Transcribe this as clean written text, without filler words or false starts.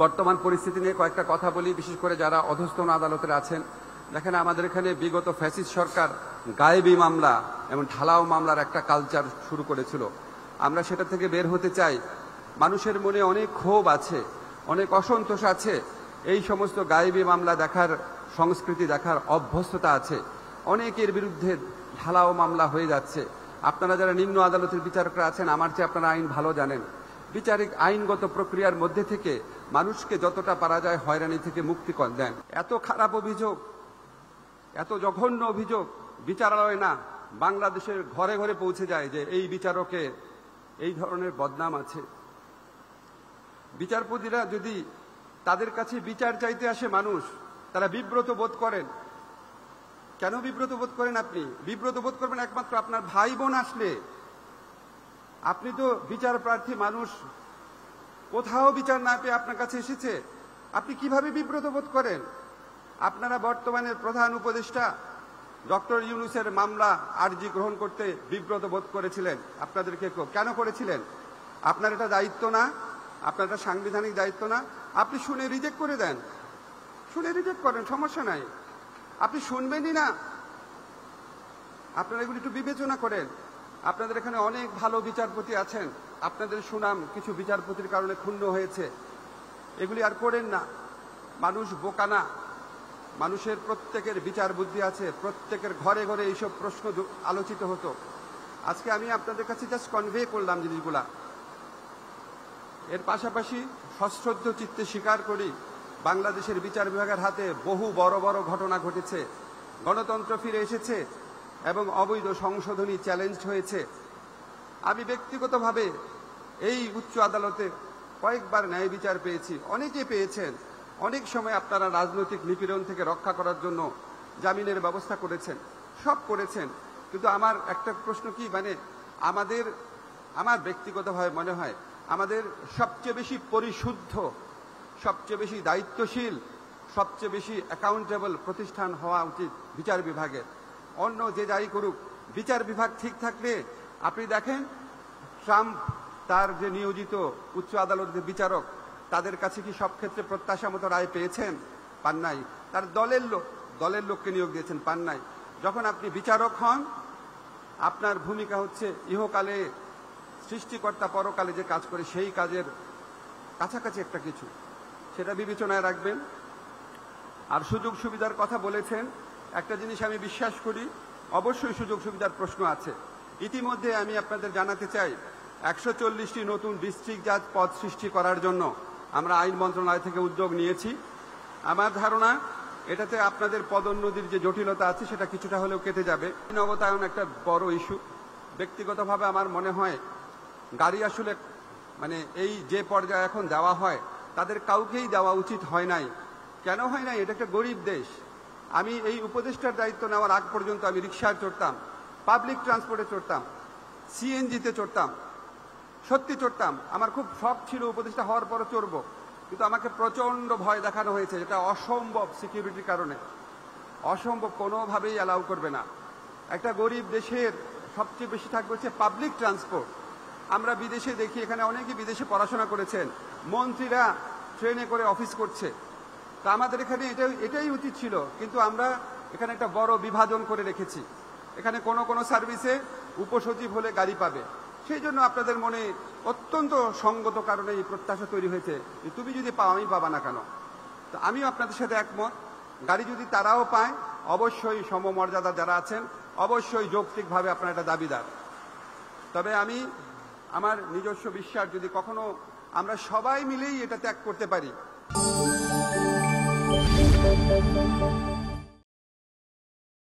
বর্তমান পরিস্থিতি নিয়ে কয়েকটা কথা বলি, বিশেষ করে যারা অধস্তন আদালতের আছেন। দেখেন, আমাদের এখানে বিগত ফ্যাসিস্ট সরকার গায়েবী মামলা এবং ঢালাও মামলার একটা কালচার শুরু করেছিল। আমরা সেটা থেকে বের হতে চাই। মানুষের মনে অনেক ক্ষোভ আছে, অনেক অসন্তোষ আছে, এই সমস্ত গায়েবী মামলা দেখার সংস্কৃতি দেখার অভ্যস্ততা আছে। অনেকের বিরুদ্ধে ঢালাও মামলা হয়ে যাচ্ছে। আপনারা যারা নিম্ন আদালতের বিচারকরা আছেন, আমার চেয়ে আপনারা আইন ভালো জানেন। বিচারিক আইনগত প্রক্রিয়ার মধ্যে থেকে মানুষকে যতটা পারা যায় হয়রানি থেকে মুক্তি দেন। এত খারাপ অভিযোগ, এত জঘন্য অভিযোগ বিচারালয় না, বাংলাদেশের ঘরে ঘরে পৌঁছে যায় যে এই বিচারকে এই ধরনের বদনাম আছে। বিচারপতিরা যদি তাদের কাছে বিচার চাইতে আসে মানুষ, তারা বিব্রত বোধ করেন। কেন বিব্রত বোধ করেন? আপনি বিব্রত বোধ করবেন একমাত্র আপনার ভাই বোন আসলে। আপনি তো বিচার প্রার্থী মানুষ, কোথাও বিচার না পেয়ে আপনার কাছে এসেছে, আপনি কিভাবে বিব্রত বোধ করেন? আপনারা বর্তমানের প্রধান উপদেষ্টা ডক্টর ইউনূসের মামলা আর্জি গ্রহণ করতে বিব্রত বোধ করেছিলেন। আপনাদেরকে কেন করেছিলেন? আপনার এটা দায়িত্ব না? আপনার এটা সাংবিধানিক দায়িত্ব না? আপনি শুনে রিজেক্ট করে দেন, শুনে রিজেক্ট করেন, সমস্যা নাই। আপনি শুনবেনই না। আপনারা এগুলি একটু বিবেচনা করেন। আপনাদের এখানে অনেক ভালো বিচারপতি আছেন, আপনাদের সুনাম কিছু বিচারপতির কারণে ক্ষুণ্ণ হয়েছে। এগুলি আর করেন না। মানুষ বোকা না, মানুষের প্রত্যেকের বিচার বুদ্ধি আছে, প্রত্যেকের ঘরে ঘরে এইসব প্রশ্ন আলোচিত হতো। আজকে আমি আপনাদের কাছে জাস্ট কনভে করলাম জিনিসগুলা। এর পাশাপাশি সশ্রদ্ধ চিত্তে স্বীকার করি, বাংলাদেশের বিচার বিভাগের হাতে বহু বড় বড় ঘটনা ঘটেছে। গণতন্ত্র ফিরে এসেছে এবং অবৈধ সংশোধনী চ্যালেঞ্জ হয়েছে। আমি ব্যক্তিগতভাবে এই উচ্চ আদালতে কয়েকবার ন্যায় বিচার পেয়েছি, অনেকে পেয়েছেন। অনেক সময় আপনারা রাজনৈতিক নিপীড়ন থেকে রক্ষা করার জন্য জামিনের ব্যবস্থা করেছেন, সব করেছেন। কিন্তু আমার একটা প্রশ্ন কি, মানে আমার ব্যক্তিগতভাবে মনে হয় আমাদের সবচেয়ে বেশি পরিশুদ্ধ, সবচেয়ে বেশি দায়িত্বশীল, সবচেয়ে বেশি অ্যাকাউন্টেবল প্রতিষ্ঠান হওয়া উচিত বিচার বিভাগের। অন্য যে যাই করুক, বিচার বিভাগ ঠিক থাকলে আপনি দেখেন ট্রাম্প তার যে নিয়োজিত উচ্চ আদালতের বিচারক, তাদের কাছে কি সব ক্ষেত্রে প্রত্যাশা মতো রায় পেয়েছেন? পান নাই। তার দলের লোককে নিয়োগ দিয়েছেন, পান নাই। যখন আপনি বিচারক হন, আপনার ভূমিকা হচ্ছে ইহকালে সৃষ্টিকর্তা পরকালে যে কাজ করে সেই কাজের কাছাকাছি একটা কিছু, সেটা বিবেচনায় রাখবেন। আর সুযোগ সুবিধার কথা বলেছেন, একটা জিনিস আমি বিশ্বাস করি, অবশ্যই সুযোগ সুবিধার প্রশ্ন আছে। ইতিমধ্যে আমি আপনাদের জানাতে চাই, 140টি নতুন ডিস্ট্রিক্ট জাজ পদ সৃষ্টি করার জন্য আমরা আইন মন্ত্রণালয় থেকে উদ্যোগ নিয়েছি। আমার ধারণা এটাতে আপনাদের পদোন্নতির যে জটিলতা আছে সেটা কিছুটা হলেও কেটে যাবে। নবতায়ন একটা বড় ইস্যু। ব্যক্তিগতভাবে আমার মনে হয় গাড়ি আসলে মানে এই যে পর্যায়ে এখন দেওয়া হয় তাদের কাউকেই দেওয়া উচিত হয় নাই। কেন হয় নাই? এটা একটা গরিব দেশ। আমি এই উপদেষ্টার দায়িত্ব নেওয়ার আগ পর্যন্ত আমি রিক্সায় চড়তাম, পাবলিক ট্রান্সপোর্টে চড়তাম, সিএনজিতে চড়তাম, সত্যি চড়তাম। আমার খুব শখ ছিল উপদেষ্টা হওয়ার পরও চড়বো, কিন্তু আমাকে প্রচন্ড ভয় দেখানো হয়েছে, যেটা অসম্ভব সিকিউরিটির কারণে, অসম্ভব, কোনোভাবেই অ্যালাউ করবে না। একটা গরিব দেশের সবচেয়ে বেশি থাকবে হচ্ছে পাবলিক ট্রান্সপোর্ট। আমরা বিদেশে দেখি, এখানে অনেকে বিদেশে পড়াশোনা করেছেন, মন্ত্রীরা ট্রেনে করে অফিস করছে। তা আমাদের এখানে এটাই উচিত ছিল, কিন্তু আমরা এখানে একটা বড় বিভাজন করে রেখেছি। এখানে কোনো সার্ভিসে উপসচিব হলে গাড়ি পাবে, সেই জন্য আপনাদের মনে অত্যন্ত সঙ্গত কারণে এই প্রত্যাশা তৈরি হয়েছে যে তুমি যদি পাও, আমি পাবা না কেন। তো আমিও আপনাদের সাথে একমত, গাড়ি যদি তারাও পায়, অবশ্যই সমমর্যাদা যারা আছেন অবশ্যই যৌক্তিকভাবে আপনার এটা দাবিদার। তবে আমি আমার নিজস্ব বিশ্বাস, যদি কখনো আমরা সবাই মিলেই এটা ত্যাগ করতে পারি।